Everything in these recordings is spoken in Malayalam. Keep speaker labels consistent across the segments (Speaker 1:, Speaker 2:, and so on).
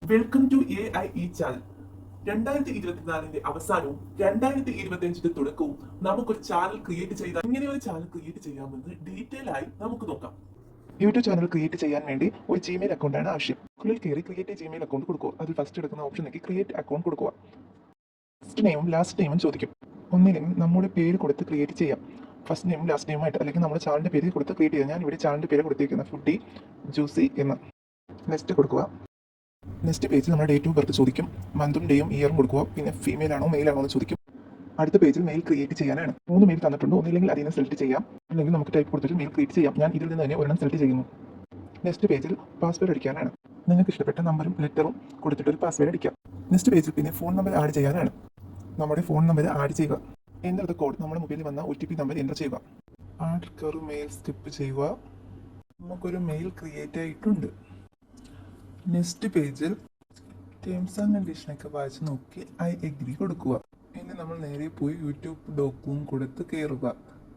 Speaker 1: Welcome to A.I.E channel. 2024 അവസാനവും 2025 തുടക്കവും നമുക്കൊരു ചാനൽ ക്രിയേറ്റ് ചെയ്താൽ ഇങ്ങനെ ഒരു ചാനൽ ക്രിയേറ്റ് ചെയ്യാമെന്ന് ഡീറ്റെയിൽ ആയി നമുക്ക് നോക്കാം. യൂട്യൂബ് ചാനൽ ക്രിയേറ്റ് ചെയ്യാൻ വേണ്ടി ഒരു ജിമെയിൽ അക്കൗണ്ടാണ് ആവശ്യം. ഉള്ളിൽ കയറി ക്രിയേറ്റ് ജിമെയിൽ അക്കൗണ്ട് കൊടുക്കുക. അതിൽ ഫസ്റ്റ് എടുക്കുന്ന ഓപ്ഷൻ നോക്കി ക്രിയേറ്റ് അക്കൗണ്ട് കൊടുക്കുക. ഫസ്റ്റ് നെയിമും ലാസ്റ്റ് നെയിമും ചോദിക്കും. ഒന്നില്ലെങ്കിൽ നമ്മുടെ പേര് കൊടുത്ത് ക്രിയേറ്റ് ചെയ്യാം. ഫസ്റ്റ് നെയിമും ലാസ്റ്റ് നെയിമായിട്ട്, അല്ലെങ്കിൽ നമ്മുടെ ചാനലിന്റെ പേര് കൊടുത്ത് ക്രിയേറ്റ് ചെയ്യാം. ഞാൻ ഇവിടെ ചാനലിന്റെ പേര് കൊടുത്തിരിക്കുന്നത് ഫുഡി ജ്യൂസി എന്ന്. നെക്സ്റ്റ് കൊടുക്കുക. നെക്സ്റ്റ് പേജിൽ നമ്മുടെ ഡേറ്റ് ഓഫ് ബർത്ത് ചോദിക്കും. മന്തും ഡേയും ഇയറും കൊടുക്കുക. പിന്നെ ഫീമെയിൽ ആണോ മെയിൽ ആണോ എന്ന് ചോദിക്കും. അടുത്ത പേജിൽ മെയിൽ ക്രിയേറ്റ് ചെയ്യാനാണ്. 3 മെയിൽ തന്നിട്ടുണ്ട്. ഒന്നില്ലെങ്കിൽ അതിനെ സെലക്ട് ചെയ്യാം, അല്ലെങ്കിൽ നമുക്ക് ടൈപ്പ് കൊടുത്തിട്ട് മെയിൽ ക്രിയേറ്റ് ചെയ്യാം. ഞാൻ ഇതിൽ നിന്ന് തന്നെ ഒരെണ്ണം സെലക്ട് ചെയ്യുന്നു. നെക്സ്റ്റ് പേജിൽ പാസ്വേഡ് അടിക്കാനാണ്. നിങ്ങൾക്ക് ഇഷ്ടപ്പെട്ട നമ്പറും ലെറ്ററും കൊടുത്തിട്ട് ഒരു പാസ്വേഡ് അടിക്കാം. നെക്സ്റ്റ് പേജിൽ പിന്നെ ഫോൺ നമ്പർ ആഡ് ചെയ്യാനാണ്. നമ്മുടെ ഫോൺ നമ്പർ ആഡ് ചെയ്യുക. എൻ്റർ ദ കോഡ്, നമ്മുടെ മൊബൈലിൽ വന്ന OTP നമ്പർ എൻ്റർ ചെയ്യുക. ആഡ് കറു മെയിൽ സ്കിപ്പ് ചെയ്യുക. നമുക്കൊരു മെയിൽ ക്രിയേറ്റ് ആയിട്ടുണ്ട്. നെക്സ്റ്റ് പേജിൽ ടേംസ് ആൻഡ് കണ്ടീഷനൊക്കെ വായിച്ച് നോക്കി ഐ എഗ്രി കൊടുക്കുക. ഇനി നമ്മൾ നേരെ പോയി യൂട്യൂബ് ഡോക്കും കൊടുത്ത് കയറുക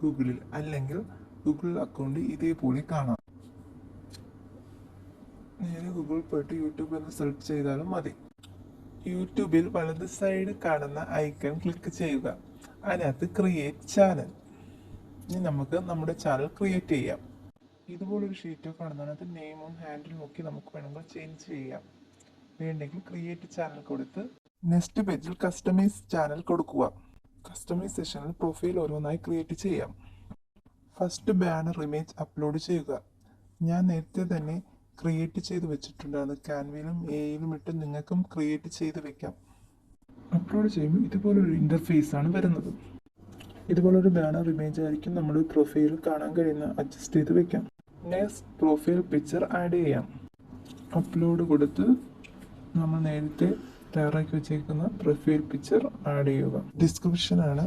Speaker 1: ഗൂഗിളിൽ, അല്ലെങ്കിൽ ഗൂഗിൾ അക്കൗണ്ട് ഇതേപോലെ കാണാം. നേരെ ഗൂഗിൾ പോയിട്ട് യൂട്യൂബ് എന്ന് സെർച്ച് ചെയ്താലും മതി. യൂട്യൂബിൽ വലത് സൈഡ് കാണുന്ന ഐക്കൺ ക്ലിക്ക് ചെയ്യുക. അതിനകത്ത് ക്രിയേറ്റ് ചാനൽ. ഇനി നമുക്ക് നമ്മുടെ ചാനൽ ക്രിയേറ്റ് ചെയ്യാം. ഇതുപോലൊരു ഷീറ്റ് കാണുന്നതിനകത്ത് നെയിമും ഹാൻഡിൽ നോക്കി നമുക്ക് വേണമെങ്കിൽ ചേഞ്ച് ചെയ്യാം. വേണ്ടെങ്കിൽ ക്രിയേറ്റ് ചാനൽ കൊടുത്ത് നെക്സ്റ്റ് പേജിൽ കസ്റ്റമൈസ് ചാനൽ കൊടുക്കുക. കസ്റ്റമൈസേഷനിൽ പ്രൊഫൈൽ ഓരോന്നായി ക്രിയേറ്റ് ചെയ്യാം. ഫസ്റ്റ് ബാനർ ഇമേജ് അപ്ലോഡ് ചെയ്യുക. ഞാൻ നേരത്തെ തന്നെ ക്രിയേറ്റ് ചെയ്ത് വെച്ചിട്ടുണ്ട്. അത് ക്യാൻവയിലും AI-യിലും ഇട്ട് നിങ്ങൾക്കും ക്രിയേറ്റ് ചെയ്ത് വെക്കാം. അപ്ലോഡ് ചെയ്യുമ്പോൾ ഇതുപോലൊരു ഇൻ്റർഫേസ് ആണ് വരുന്നത്. ഇതുപോലൊരു ബാനർ ഇമേജ് ആയിരിക്കും നമ്മുടെ പ്രൊഫൈൽ കാണാൻ കഴിയുന്ന. അഡ്ജസ്റ്റ് ചെയ്ത് വെക്കാം. നെക്സ്റ്റ് പ്രൊഫൈൽ പിക്ചർ ആഡ് ചെയ്യാം. അപ്ലോഡ് കൊടുത്ത് നമ്മൾ നേരത്തെ തയ്യാറാക്കി വെച്ചേക്കുന്ന പ്രൊഫൈൽ പിക്ചർ ആഡ് ചെയ്യുക. ഡിസ്ക്രിപ്ഷനാണ്,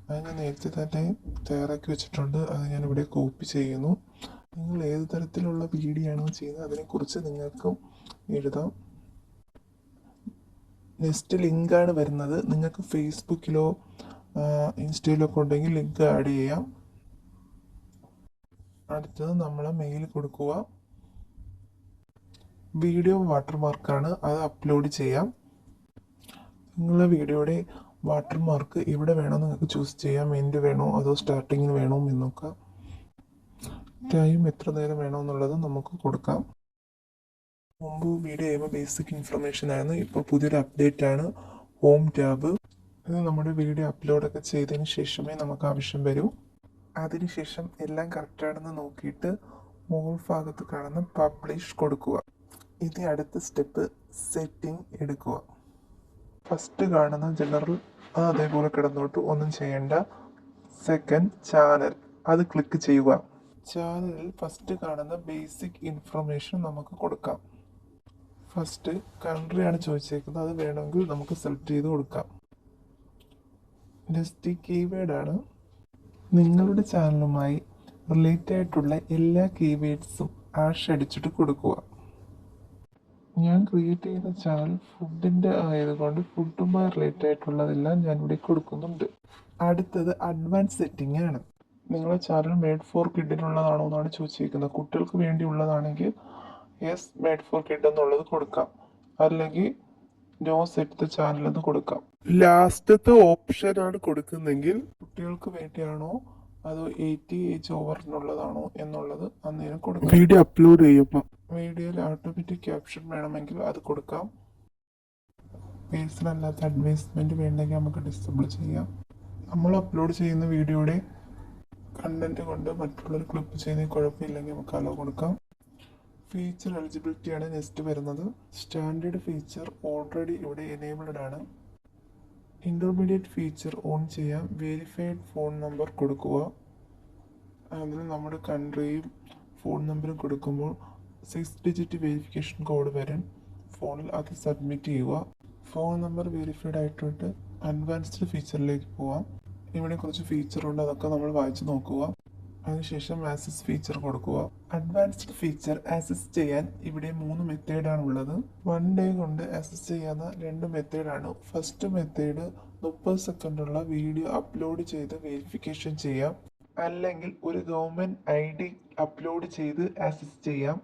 Speaker 1: അത് ഞാൻ നേരത്തെ തന്നെ തയ്യാറാക്കി വെച്ചിട്ടുണ്ട്. അത് ഞാനിവിടെ കോപ്പി ചെയ്യുന്നു. നിങ്ങൾ ഏത് തരത്തിലുള്ള വീഡിയോ ആണോ ചെയ്യുന്നത് അതിനെക്കുറിച്ച് നിങ്ങൾക്കും എഴുതാം. നെക്സ്റ്റ് ലിങ്കാണ് വരുന്നത്. നിങ്ങൾക്ക് ഫേസ്ബുക്കിലോ ഇൻസ്റ്റയിലൊക്കെ ഉണ്ടെങ്കിൽ ലിങ്ക് ആഡ് ചെയ്യാം. അടുത്തത് നമ്മൾ മെയിൽ കൊടുക്കുക. വീഡിയോ വാട്ടർമാർക്കാണ്, അത് അപ്ലോഡ് ചെയ്യാം. നിങ്ങളുടെ വീഡിയോയുടെ വാട്ടർമാർക്ക് ഇവിടെ വേണോ നിങ്ങൾക്ക് ചൂസ് ചെയ്യാം. എൻഡ് വേണോ അതോ സ്റ്റാർട്ടിങ്ങിന് വേണോ എന്നൊക്കെ. ടൈം എത്ര നേരം വേണോ എന്നുള്ളത് നമുക്ക് കൊടുക്കാം. മുമ്പ് വീഡിയോ ചെയ്യുമ്പോൾ ബേസിക് ഇൻഫർമേഷൻ ആയിരുന്നു. ഇപ്പോൾ പുതിയൊരു അപ്ഡേറ്റ് ആണ്, ഹോം ടാബ്. ഇത് നമ്മുടെ വീഡിയോ അപ്ലോഡൊക്കെ ചെയ്തതിന് ശേഷമേ നമുക്ക് ആവശ്യം വരൂ. അതിനുശേഷം എല്ലാം കറക്റ്റാണെന്ന് നോക്കിയിട്ട് മുകൾ ഭാഗത്ത് കാണുന്ന പബ്ലിഷ് കൊടുക്കുക. ഇനി അടുത്ത സ്റ്റെപ്പ് സെറ്റിംഗ് എടുക്കുക. ഫസ്റ്റ് കാണുന്ന ജനറൽ അത് അതേപോലെ കിടന്നോട്ട്, ഒന്നും ചെയ്യേണ്ട. സെക്കൻഡ് ചാനൽ, അത് ക്ലിക്ക് ചെയ്യുക. ചാനലിൽ ഫസ്റ്റ് കാണുന്ന ബേസിക് ഇൻഫർമേഷൻ നമുക്ക് കൊടുക്കാം. ഫസ്റ്റ് കൺട്രിയാണ് ചോദിച്ചേക്കുന്നത്, അത് വേണമെങ്കിൽ നമുക്ക് സെലക്ട് ചെയ്ത് കൊടുക്കാം. നെക്സ്റ്റ് കീവേഡാണ്. നിങ്ങളുടെ ചാനലുമായി റിലേറ്റ് ആയിട്ടുള്ള എല്ലാ കീവേഡ്സും അടിച്ചിട്ട് കൊടുക്കുക. ഞാൻ ക്രിയേറ്റ് ചെയ്യുന്ന ചാനൽ ഫുഡിൻ്റെ ആയതുകൊണ്ട് ഫുഡുമായി റിലേറ്റ് ആയിട്ടുള്ളതെല്ലാം ഞാൻ ഇവിടെ കൊടുക്കുന്നുണ്ട്. അടുത്തത് അഡ്വാൻസ് സെറ്റിംഗ് ആണ്. നിങ്ങളുടെ ചാനൽ മെയ്ഡ് ഫോർ കിഡിനുള്ളതാണോ എന്നാണ് ചോദിച്ചിരിക്കുന്നത്. കുട്ടികൾക്ക് വേണ്ടിയുള്ളതാണെങ്കിൽ യെസ് മെയ്ഡ് ഫോർ കിഡ് എന്നുള്ളത് കൊടുക്കാം, അല്ലെങ്കിൽ നോ സെറ്റ് ദ ചാനൽ എന്ന് കൊടുക്കാം. ലാസ്റ്റത്തെ ഓപ്ഷനാണ് കൊടുക്കുന്നെങ്കിൽ കുട്ടികൾക്ക് വേണ്ടിയാണോ അതോ 80 ഏജ് ഓവറിനുള്ളതാണോ എന്നുള്ളത് അന്നേരം കൊടുക്കാം. വീഡിയോ അപ്ലോഡ് ചെയ്യുമ്പോൾ വീഡിയോയിൽ ഓട്ടോമാറ്റിക് ക്യാപ്ഷൻ വേണമെങ്കിൽ അത് കൊടുക്കാം. പേഴ്സണൽ അല്ലാത്ത അഡ്വൈസ്മെന്റ് വേണ്ടെങ്കിൽ നമുക്ക് ഡിസേബിൾ ചെയ്യാം. നമ്മൾ അപ്ലോഡ് ചെയ്യുന്ന വീഡിയോയുടെ കണ്ടന്റ് കൊണ്ട് മറ്റുള്ളവർ ക്ലിപ്പ് ചെയ്യുന്നതിന് കുഴപ്പമില്ലെങ്കിൽ നമുക്ക് അലോ കൊടുക്കാം. ഫീച്ചർ എലിജിബിലിറ്റി ആണ് നെക്സ്റ്റ് വരുന്നത്. സ്റ്റാൻഡേർഡ് ഫീച്ചർ ഓൾറെഡി ഇവിടെ എനേബിൾഡ് ആണ്. ഇൻ്റർമീഡിയറ്റ് ഫീച്ചർ ഓൺ ചെയ്യാം. വെരിഫൈഡ് ഫോൺ നമ്പർ കൊടുക്കുക. അതിൽ നമ്മുടെ കൺട്രിയും ഫോൺ നമ്പറും കൊടുക്കുമ്പോൾ 6 ഡിജിറ്റ് വെരിഫിക്കേഷൻ കോഡ് വരും ഫോണിൽ. അത് സബ്മിറ്റ് ചെയ്യുക. ഫോൺ നമ്പർ വെരിഫൈഡ് ആയിട്ടുണ്ട്. അഡ്വാൻസ്ഡ് ഫീച്ചറിലേക്ക് പോവാം. ഇവിടെ കുറച്ച് ഫീച്ചറുണ്ട്, അതൊക്കെ നമ്മൾ വായിച്ച് നോക്കുക. അതിനുശേഷം ആക്സസ് ഫീച്ചർ കൊടുക്കുക. അഡ്വാൻസ്ഡ് ഫീച്ചർ ആക്സസ് ചെയ്യാൻ ഇവിടെ 3 മെത്തേഡാണ് ഉള്ളത്. 1 ഡേ കൊണ്ട് ആക്സസ് ചെയ്യാവുന്ന 2 മെത്തേഡാണ്. ഫസ്റ്റ് മെത്തേഡ് 30 സെക്കൻഡുള്ള വീഡിയോ അപ്ലോഡ് ചെയ്ത് വെരിഫിക്കേഷൻ ചെയ്യാം, അല്ലെങ്കിൽ ഒരു ഗവൺമെൻറ് ID അപ്ലോഡ് ചെയ്ത് ആക്സസ് ചെയ്യാം.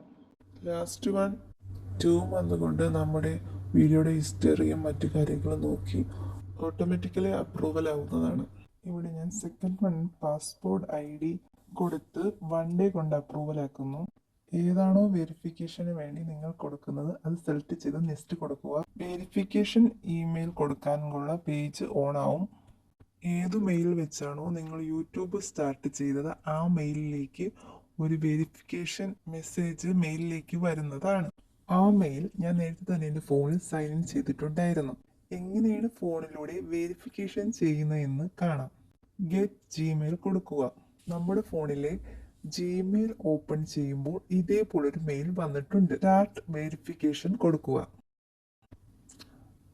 Speaker 1: ലാസ്റ്റ് വൺ 2 മന്ത് കൊണ്ട് നമ്മുടെ വീഡിയോയുടെ ഹിസ്റ്ററിയും മറ്റു കാര്യങ്ങളും നോക്കി ഓട്ടോമാറ്റിക്കലി അപ്രൂവൽ ആവുന്നതാണ്. ഇവിടെ ഞാൻ സെക്കൻഡ് വൺ പാസ്പോർട്ട് ID കൊടുത്ത് 1 ഡേ കൊണ്ട് അപ്രൂവൽ ആക്കുന്നു. ഏതാണോ വെരിഫിക്കേഷന് വേണ്ടി നിങ്ങൾ കൊടുക്കുന്നത് അത് സെലക്ട് ചെയ്ത് നെക്സ്റ്റ് കൊടുക്കുക. വെരിഫിക്കേഷൻ ഇമെയിൽ കൊടുക്കാനുള്ള പേജ് ഓൺ ആവും. ഏത് മെയിൽ വെച്ചാണോ നിങ്ങൾ യൂട്യൂബ് സ്റ്റാർട്ട് ചെയ്തത് ആ മെയിലിലേക്ക് ഒരു വെരിഫിക്കേഷൻ മെസ്സേജ് മെയിലിലേക്ക് വരുന്നതാണ്. ആ മെയിൽ ഞാൻ നേരത്തെ തന്നെ എൻ്റെ ഫോണിൽ സൈൻ ഇൻ ചെയ്തിട്ടുണ്ടായിരുന്നു. എങ്ങനെയാണ് ഫോണിലൂടെ വെരിഫിക്കേഷൻ ചെയ്യുന്നതെന്ന് കാണാം. ഗെറ്റ് ജിമെയിൽ കൊടുക്കുക. നമ്മുടെ ഫോണിലെ ജിമെയിൽ ഓപ്പൺ ചെയ്യുമ്പോൾ ഇതേപോലൊരു മെയിൽ വന്നിട്ടുണ്ട്. സ്റ്റാർട്ട് വെരിഫിക്കേഷൻ കൊടുക്കുക.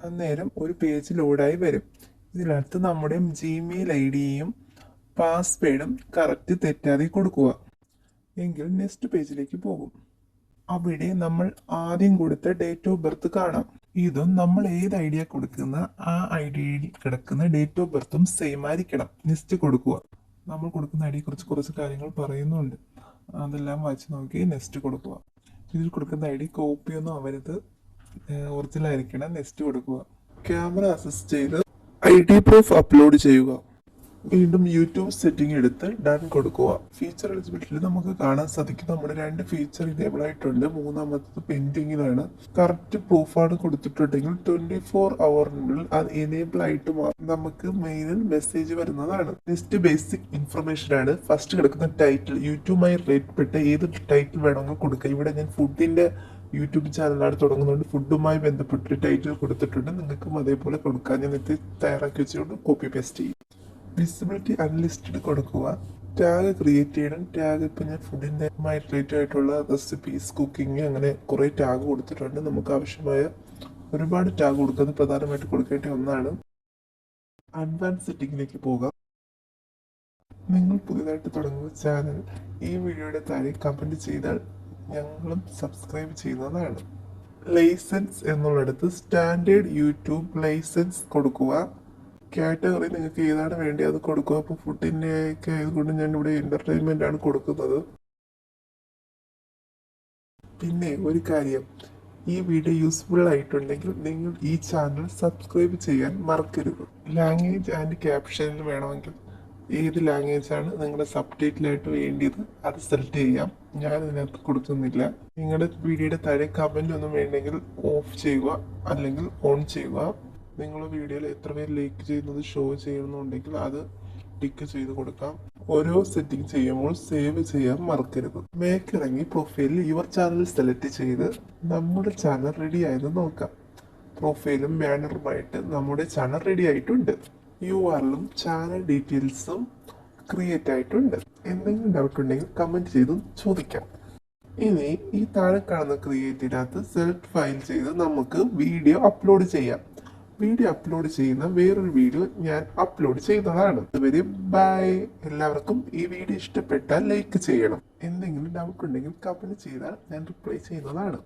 Speaker 1: അന്നേരം ഒരു പേജ് ലോഡായി വരും. ഇതിനകത്ത് നമ്മുടെ ജിമെയിൽ IDയും പാസ്വേഡും കറക്റ്റ് തെറ്റാതെ കൊടുക്കുക. എങ്കിൽ നെക്സ്റ്റ് പേജിലേക്ക് പോകും. അവിടെ നമ്മൾ ആദ്യം കൊടുത്ത ഡേറ്റ് ഓഫ് ബർത്ത് കാണാം. ഇതും നമ്മൾ ഏത് ഐഡിയ കൊടുക്കുന്ന ആ ഐഡിയയിൽ കിടക്കുന്ന ഡേറ്റ് ഓഫ് ബർത്തും സെയിം ആയിരിക്കണം. നെക്സ്റ്റ് കൊടുക്കുക. നമ്മൾ കൊടുക്കുന്ന ഐഡിയെ കുറിച്ച് കുറച്ച് കാര്യങ്ങൾ പറയുന്നുണ്ട്. അതെല്ലാം വായിച്ച് നോക്കി നെക്സ്റ്റ് കൊടുക്കുക. ഇതിൽ കൊടുക്കുന്ന ID കോപ്പിയൊന്നും ആവരുത്, ഒറിജിനൽ ആയിരിക്കണം. നെക്സ്റ്റ് കൊടുക്കുക. ക്യാമറ അസിസ്റ്റ് ചെയ്ത് ID പ്രൂഫ് അപ്ലോഡ് ചെയ്യുക. വീണ്ടും യൂട്യൂബ് സെറ്റിംഗ് എടുത്ത് ഡൺ കൊടുക്കുക. ഫീച്ചർ എലിജിബിലിറ്റിയിൽ നമുക്ക് കാണാൻ സാധിക്കും നമ്മുടെ 2 ഫീച്ചർ ഇനേബിൾ ആയിട്ടുണ്ട്. മൂന്നാമത്തത് പെൻഡിങ്ങിലാണ്. കറക്റ്റ് പ്രൂഫാണ് കൊടുത്തിട്ടുണ്ടെങ്കിൽ 24 ഹവറിനുള്ളിൽ അത് എനേബിൾ ആയിട്ട് നമുക്ക് മെയിലിൽ മെസ്സേജ് വരുന്നതാണ്. നെക്സ്റ്റ് ബേസിക് ഇൻഫർമേഷൻ ആണ്. ഫസ്റ്റ് കിടക്കുന്ന ടൈറ്റിൽ യൂട്യൂബുമായി റിലേറ്റപ്പെട്ട ഏത് ടൈറ്റിൽ വേണമെങ്കിൽ കൊടുക്കുക. ഇവിടെ ഞാൻ ഫുഡിന്റെ യൂട്യൂബ് ചാനലാണ് തുടങ്ങുന്നതുകൊണ്ട് ഫുഡുമായി ബന്ധപ്പെട്ടൊരു ടൈറ്റിൽ കൊടുത്തിട്ടുണ്ട്. നിങ്ങൾക്കും അതേപോലെ കൊടുക്കാം. ഞാൻ ഇത് തയ്യാറാക്കി വെച്ചുകൊണ്ട് കോപ്പി പേസ്റ്റ് ചെയ്യും. വിസിബിലിറ്റി അൺലിസ്റ്റഡ് കൊടുക്കുക. ടാഗ് ക്രിയേറ്റ് ചെയ്യണം. ടാഗ് ഇപ്പം ഞാൻ ഫുഡിൻ്റെ റിലേറ്റഡ് ആയിട്ടുള്ള റെസിപ്പീസ്, കുക്കിംഗ്, അങ്ങനെ കുറേ ടാഗ് കൊടുത്തിട്ടുണ്ട്. നമുക്ക് ആവശ്യമായ ഒരുപാട് ടാഗ് കൊടുക്കുന്നത് പ്രധാനമായിട്ട് കൊടുക്കേണ്ട ഒന്നാണ്. അഡ്വാൻസ് സെറ്റിംഗിലേക്ക് പോകാം. നിങ്ങൾ പുതിയതായിട്ട് തുടങ്ങുന്ന ചാനൽ ഈ വീഡിയോയുടെ താഴെ കമൻറ്റ് ചെയ്താൽ ഞങ്ങളും സബ്സ്ക്രൈബ് ചെയ്യുന്നതാണ്. ലൈസൻസ് എന്നുള്ളിടത്ത് സ്റ്റാൻഡേർഡ് യൂട്യൂബ് ലൈസൻസ് കൊടുക്കുക. കാറ്റഗറി നിങ്ങൾക്ക് ഏതാണ് വേണ്ടി അത് കൊടുക്കുക. അപ്പോൾ ഫുഡിൻ്റെ ഒക്കെ ആയതുകൊണ്ട് ഞാൻ ഇവിടെ എൻ്റർടൈൻമെൻ്റ് ആണ് കൊടുക്കുന്നത്. പിന്നെ ഒരു കാര്യം, ഈ വീഡിയോ യൂസ്ഫുൾ ആയിട്ടുണ്ടെങ്കിൽ നിങ്ങൾ ഈ ചാനൽ സബ്സ്ക്രൈബ് ചെയ്യാൻ മറക്കരുത്. ലാംഗ്വേജ് ആൻഡ് ക്യാപ്ഷനിൽ വേണമെങ്കിൽ ഏത് ലാംഗ്വേജാണ് നിങ്ങളുടെ സബ് ടൈറ്റിലായിട്ട് വേണ്ടിയത് അത് സെലക്ട് ചെയ്യാം. ഞാൻ ഇതിനകത്ത് കൊടുക്കുന്നില്ല. നിങ്ങളുടെ വീഡിയോയുടെ താഴെ കമൻ്റ് ഒന്നും വേണ്ടെങ്കിൽ ഓഫ് ചെയ്യുക അല്ലെങ്കിൽ ഓൺ ചെയ്യുക. നിങ്ങളുടെ വീഡിയോയിൽ എത്ര പേര് ലൈക്ക് ചെയ്യുന്നത് ഷോ ചെയ്യണമെന്നുണ്ടെങ്കിൽ അത് ടിക്ക് ചെയ്ത് കൊടുക്കാം. ഓരോ സെറ്റിംഗ് ചെയ്യുമ്പോൾ സേവ് ചെയ്യാൻ മറക്കരുത്. മേക്ക് ഇറങ്ങി പ്രൊഫൈലിൽ യുവർ ചാനൽ സെലക്ട് ചെയ്ത് നമ്മുടെ ചാനൽ റെഡി ആയത് നോക്കാം. പ്രൊഫൈലും ബാനറുമായിട്ട് നമ്മുടെ ചാനൽ റെഡി ആയിട്ടുണ്ട്. URL-ഉം ചാനൽ ഡീറ്റെയിൽസും ക്രിയേറ്റ് ആയിട്ടുണ്ട്. എന്തെങ്കിലും ഡൗട്ട് ഉണ്ടെങ്കിൽ കമൻറ്റ് ചെയ്തും ചോദിക്കാം. ഇനി ഈ താഴെ കാണുന്ന ക്രിയേറ്റിനകത്ത് സെലക്ട് ഫയൽ ചെയ്ത് നമുക്ക് വീഡിയോ അപ്ലോഡ് ചെയ്യാം. വീഡിയോ അപ്ലോഡ് ചെയ്യുന്ന വേറൊരു വീഡിയോ ഞാൻ അപ്ലോഡ് ചെയ്യുന്നതാണ്. അതുവരെ ബൈ. എല്ലാവർക്കും ഈ വീഡിയോ ഇഷ്ടപ്പെട്ടാൽ ലൈക്ക് ചെയ്യണം. എന്തെങ്കിലും ഡൗട്ട് ഉണ്ടെങ്കിൽ കമൻറ്റ് ചെയ്താൽ ഞാൻ റിപ്ലൈ ചെയ്യുന്നതാണ്.